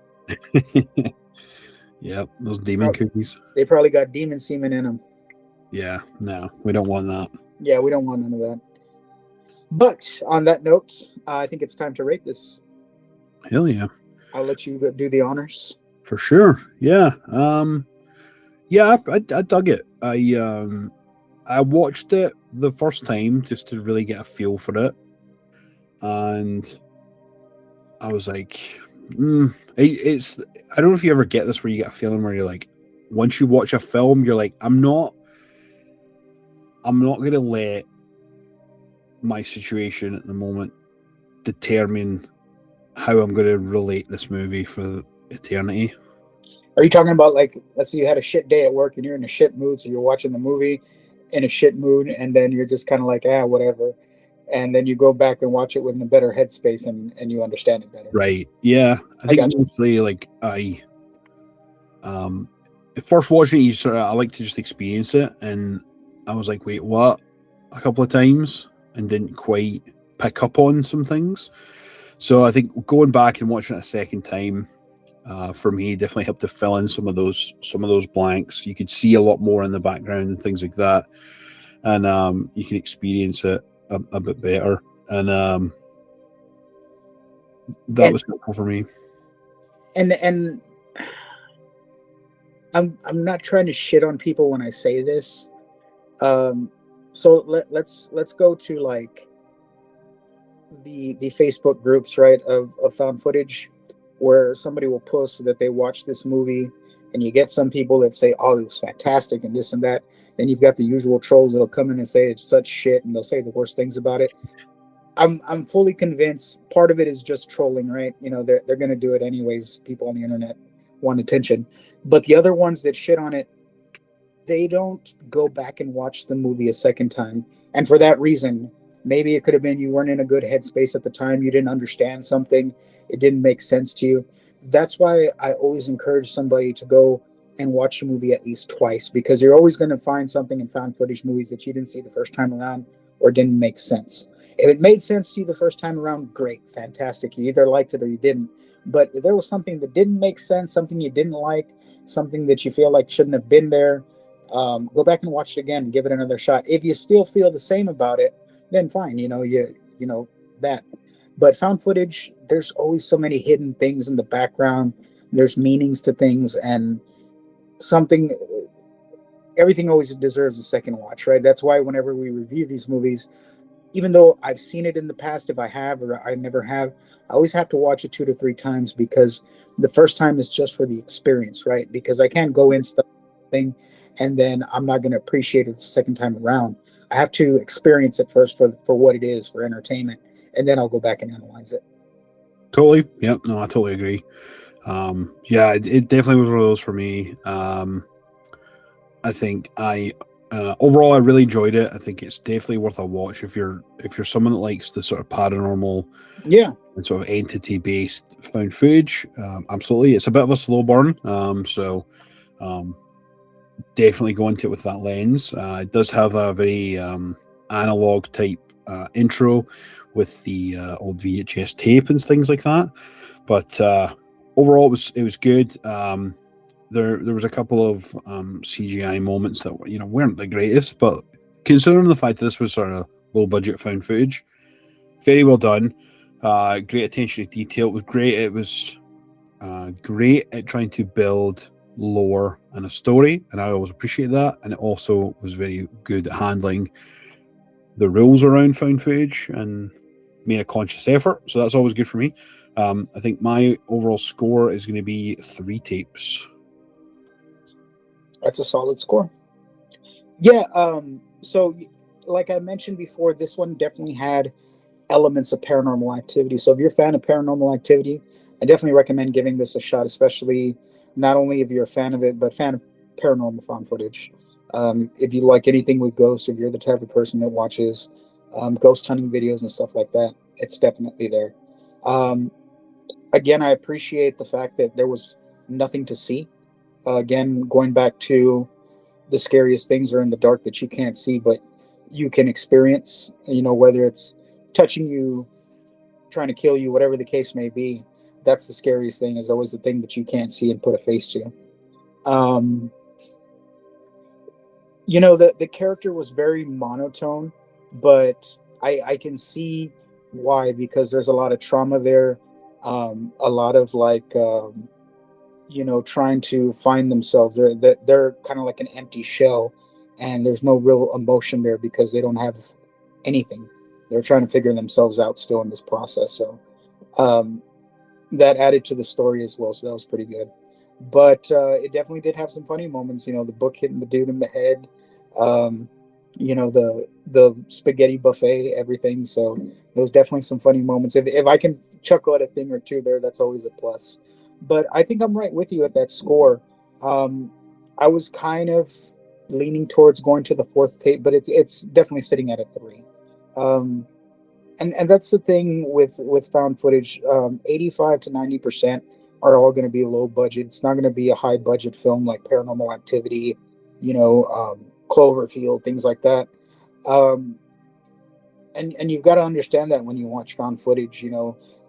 Yep, those demon cookies. They probably got demon semen in them. Yeah, no, we don't want that. Yeah, we don't want none of that. But on that note, I think it's time to rate this. Hell yeah. I'll let you do the honors. For sure. Yeah. Yeah, I dug it. I watched it the first time just to really get a feel for it, and I was like, it's. I don't know if you ever get this where you get a feeling where you're like, once you watch a film, you're like, I'm not gonna let my situation at the moment determine how I'm going to relate this movie for eternity. Are you talking about, like, let's say you had a shit day at work and you're in a shit mood, so you're watching the movie in a shit mood, and then you're just kind of like, whatever, and then you go back and watch it with a better headspace, and you understand it better. Right. Yeah. I I think got you. mostly like um first watching it, I like to just experience it, and I was like, wait, what? A couple of times, and didn't quite pick up on some things. So I think going back and watching it a second time, for me, definitely helped to fill in some of those blanks. You could see a lot more in the background and things like that, and you can experience it a bit better. And that And was helpful for me. and I'm not trying to shit on people when I say this. Um, so let's go to, like, the Facebook groups, right, of found footage, where somebody will post that they watched this movie, and you get some people that say, "Oh, it was fantastic," and this and that. Then you've got the usual trolls that'll come in and say it's such shit, and they'll say the worst things about it. I'm fully convinced part of it is just trolling, right? They're gonna do it anyways. People on the internet want attention, but the other ones that shit on it, they don't go back and watch the movie a second time. And for that reason, maybe it could have been you weren't in a good headspace at the time, you didn't understand something, it didn't make sense to you. That's why I always encourage somebody to go and watch a movie at least twice, because you're always going to find something in found footage movies that you didn't see the first time around or didn't make sense. If it made sense to you the first time around, great, fantastic. You either liked it or you didn't. But if there was something that didn't make sense, something you didn't like, something that you feel like shouldn't have been there, go back and watch it again and give it another shot. If you still feel the same about it, then fine, you know that. But found footage, there's always so many hidden things in the background. There's meanings to things, and something everything always deserves a second watch, right? That's why whenever we review these movies, even though I've seen it in the past, if I have or I never have, I always have to watch it 2 to 3 times, because the first time is just for the experience, right? Because I can't go in stuff thing and then I'm not going to appreciate it the second time around. I have to experience it first for what it is, for entertainment, and then I'll go back and analyze it. Totally. Yep. No, I totally agree. Yeah, it definitely was one of those for me. I think overall I really enjoyed it. I think it's definitely worth a watch if you're someone that likes the sort of paranormal Yeah, and sort of entity based found footage. Absolutely, it's a bit of a slow burn. So um, definitely go into it with that lens. It does have a very analog type intro with the old VHS tape and things like that. But overall, it was good. There was a couple of CGI moments that weren't the greatest, but considering the fact that this was sort of low budget found footage, very well done. Great attention to detail. It was great. It was great at trying to build lore and a story, and I always appreciate that. And it also was very good at handling the rules around found footage and made a conscious effort. So that's always good for me. I think my overall score is going to be 3 tapes. that's a solid score. Yeah. So, like I mentioned before, this one definitely had elements of paranormal activity. So if you're a fan of paranormal activity, I definitely recommend giving this a shot, especially not only if you're a fan of it, but fan of paranormal found footage. If you like anything with ghosts, if you're the type of person that watches ghost hunting videos and stuff like that, it's definitely there. Um, Again, I appreciate the fact that there was nothing to see. Again, going back to the scariest things are in the dark that you can't see, but you can experience, whether it's touching you, trying to kill you, whatever the case may be. That's the scariest thing, is always the thing that you can't see and put a face to. Um, the character was very monotone, but I can see why, because there's a lot of trauma there, a lot of, like, trying to find themselves. They're kind of like an empty shell, and there's no real emotion there because they don't have anything. They're trying to figure themselves out still in this process. So um, that added to the story as well. So that was pretty good. But it definitely did have some funny moments. The book hitting the dude in the head. Um, the spaghetti buffet, everything. So there was definitely some funny moments. If I can chuckle at a thing or two there, that's always a plus. But I think I'm right with you at that score. I was kind of leaning towards going to the fourth tape, but it's definitely sitting at a 3. Um, and that's the thing with found footage. 85 to 90% are all going to be low budget. It's not going to be a high budget film like Paranormal Activity, Cloverfield, things like that. Um, and you've got to understand that when you watch found footage,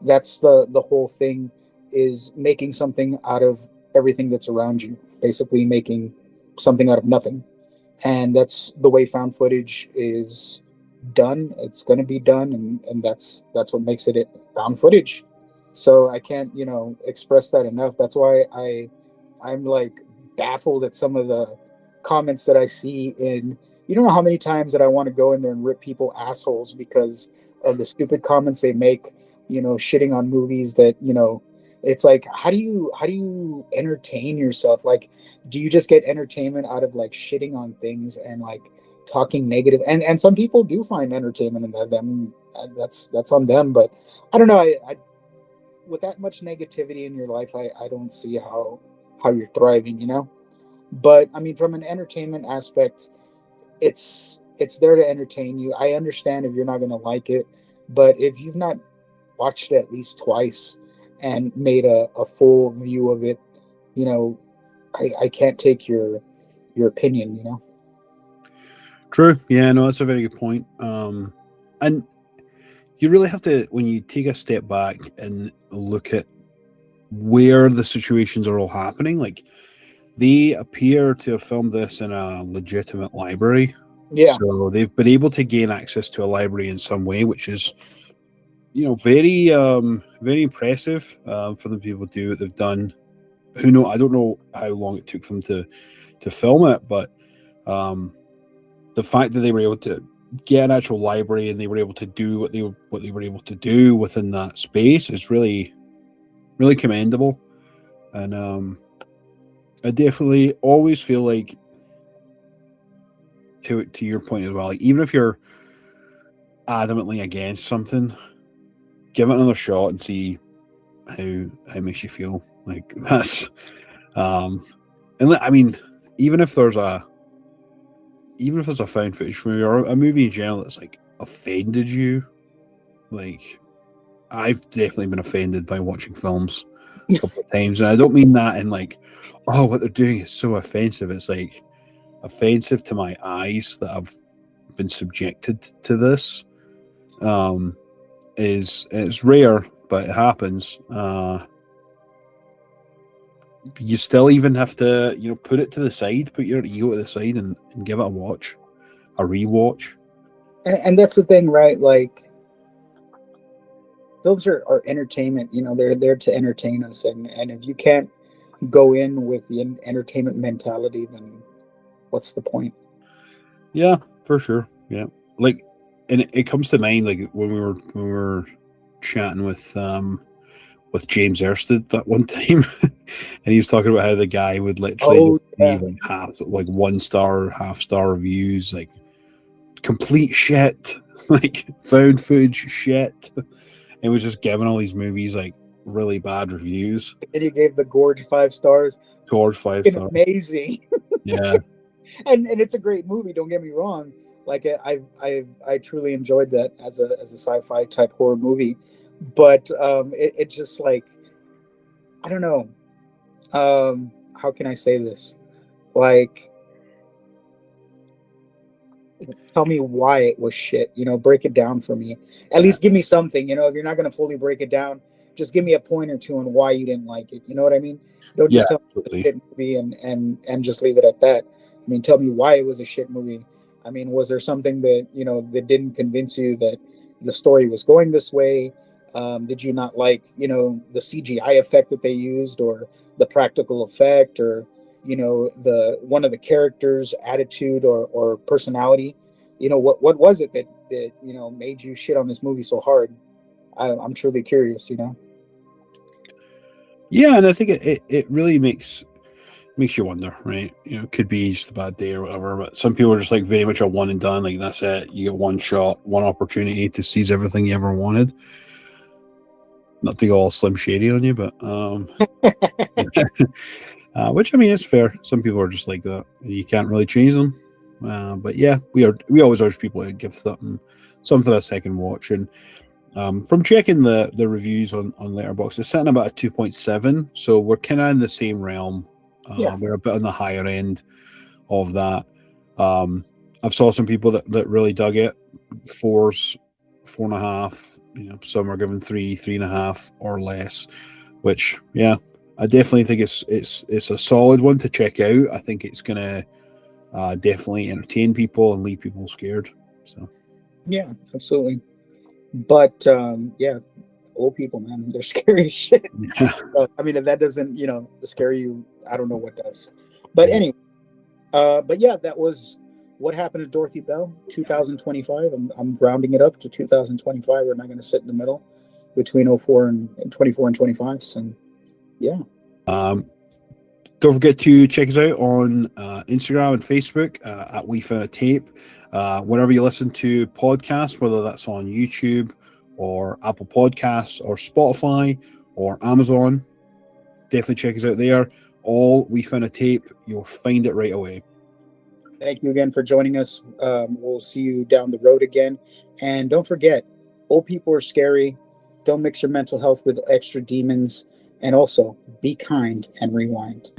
that's the whole thing, is making something out of everything that's around you, basically making something out of nothing. And that's the way found footage is done. It's going to be done, and that's what makes it found footage. So I can't express that enough. That's why I'm like baffled at some of the comments that I see in, you don't know how many times that I want to go in there and rip people assholes because of the stupid comments they make, shitting on movies that, it's like, how do you entertain yourself? Like, do you just get entertainment out of like shitting on things and like talking negative? And some people do find entertainment in that. I mean, that's on them, but I don't know. I with that much negativity in your life, I don't see how you're thriving. But I mean, from an entertainment aspect, it's there to entertain you. I understand if you're not going to like it, but if you've not watched it at least twice and made a full view of it, I can't take your opinion. True. Yeah, no, that's a very good point. And you really have to, when you take a step back and look at where the situations are all happening, like they appear to have filmed this in a legitimate library. Yeah. So they've been able to gain access to a library in some way, which is, very, very impressive for the people to do what they've done. I don't know how long it took them to film it, but the fact that they were able to get an actual library and they were able to do what they were able to do within that space is really, really commendable. And I definitely always feel like, to your point as well, like, even if you're adamantly against something, give it another shot and see how it makes you feel. Like, that's and I mean, even if there's a found footage movie or a movie in general that's like offended you, like I've definitely been offended by watching films a couple of times, and I don't mean that in like, oh, what they're doing is so offensive. It's like offensive to my eyes that I've been subjected to this. It's rare, but it happens. You still even have to, put it to the side, put your ego to the side, and give it a rewatch. And that's the thing, right? Like, films are entertainment. They're there to entertain us, and if you can't go in with the entertainment mentality, then what's the point? Yeah, for sure. Yeah, like, and it comes to mind like when we were chatting with James Ersted that one time, and he was talking about how the guy would literally leave like 1 star, half star reviews, like complete shit, like found footage shit, and was just giving all these movies like really bad reviews. And he gave the Gorge 5 stars. Gorge 5 stars. Amazing. Yeah. and it's a great movie. Don't get me wrong. Like, I truly enjoyed that as a sci-fi type horror movie. But it's just like, I don't know. How can I say this? Like, tell me why it was shit. Break it down for me. At least give me something. If you're not going to fully break it down, just give me a point or two on why you didn't like it. You know what I mean? Don't just tell me it's a shit movie and just leave it at that. I mean, tell me why it was a shit movie. I mean, was there something that that didn't convince you that the story was going this way? Did you not like, the CGI effect that they used, or the practical effect, or, the one of the characters' attitude or personality? What was it that made you shit on this movie so hard? I'm truly curious. Yeah, and I think it really makes you wonder, right? It could be just a bad day or whatever, but some people are just like very much a one and done. Like, that's it. You get one shot, one opportunity to seize everything you ever wanted. not to go all Slim Shady on you, but which I mean is fair. Some people are just like that. You can't really change them. But yeah, we always urge people to give something a second watch. And from checking the reviews on Letterboxd, it's sitting about a 2.7, so we're kind of in the same realm. Yeah. We're a bit on the higher end of that. I've saw some people that really dug it. 4s, 4.5. Some are given 3, 3.5 or less. Which, yeah, I definitely think it's a solid one to check out. I think it's gonna definitely entertain people and leave people scared. So, yeah, absolutely. But yeah, old people, man, they're scary as shit. yeah. I mean, if that doesn't, scare you, I don't know what does. But anyway, but yeah, that was What Happened to Dorothy Bell, 2025. I'm rounding it up to 2025. We're not going to sit in the middle between 04 and 24 and 25. So, yeah. Don't forget to check us out on Instagram and Facebook at We Found a Tape. Whenever you listen to podcasts, whether that's on YouTube or Apple Podcasts or Spotify or Amazon, definitely check us out there. All We Found a Tape, you'll find it right away. Thank you again for joining us. We'll see you down the road again. And don't forget, old people are scary. Don't mix your mental health with extra demons. And also, be kind and rewind.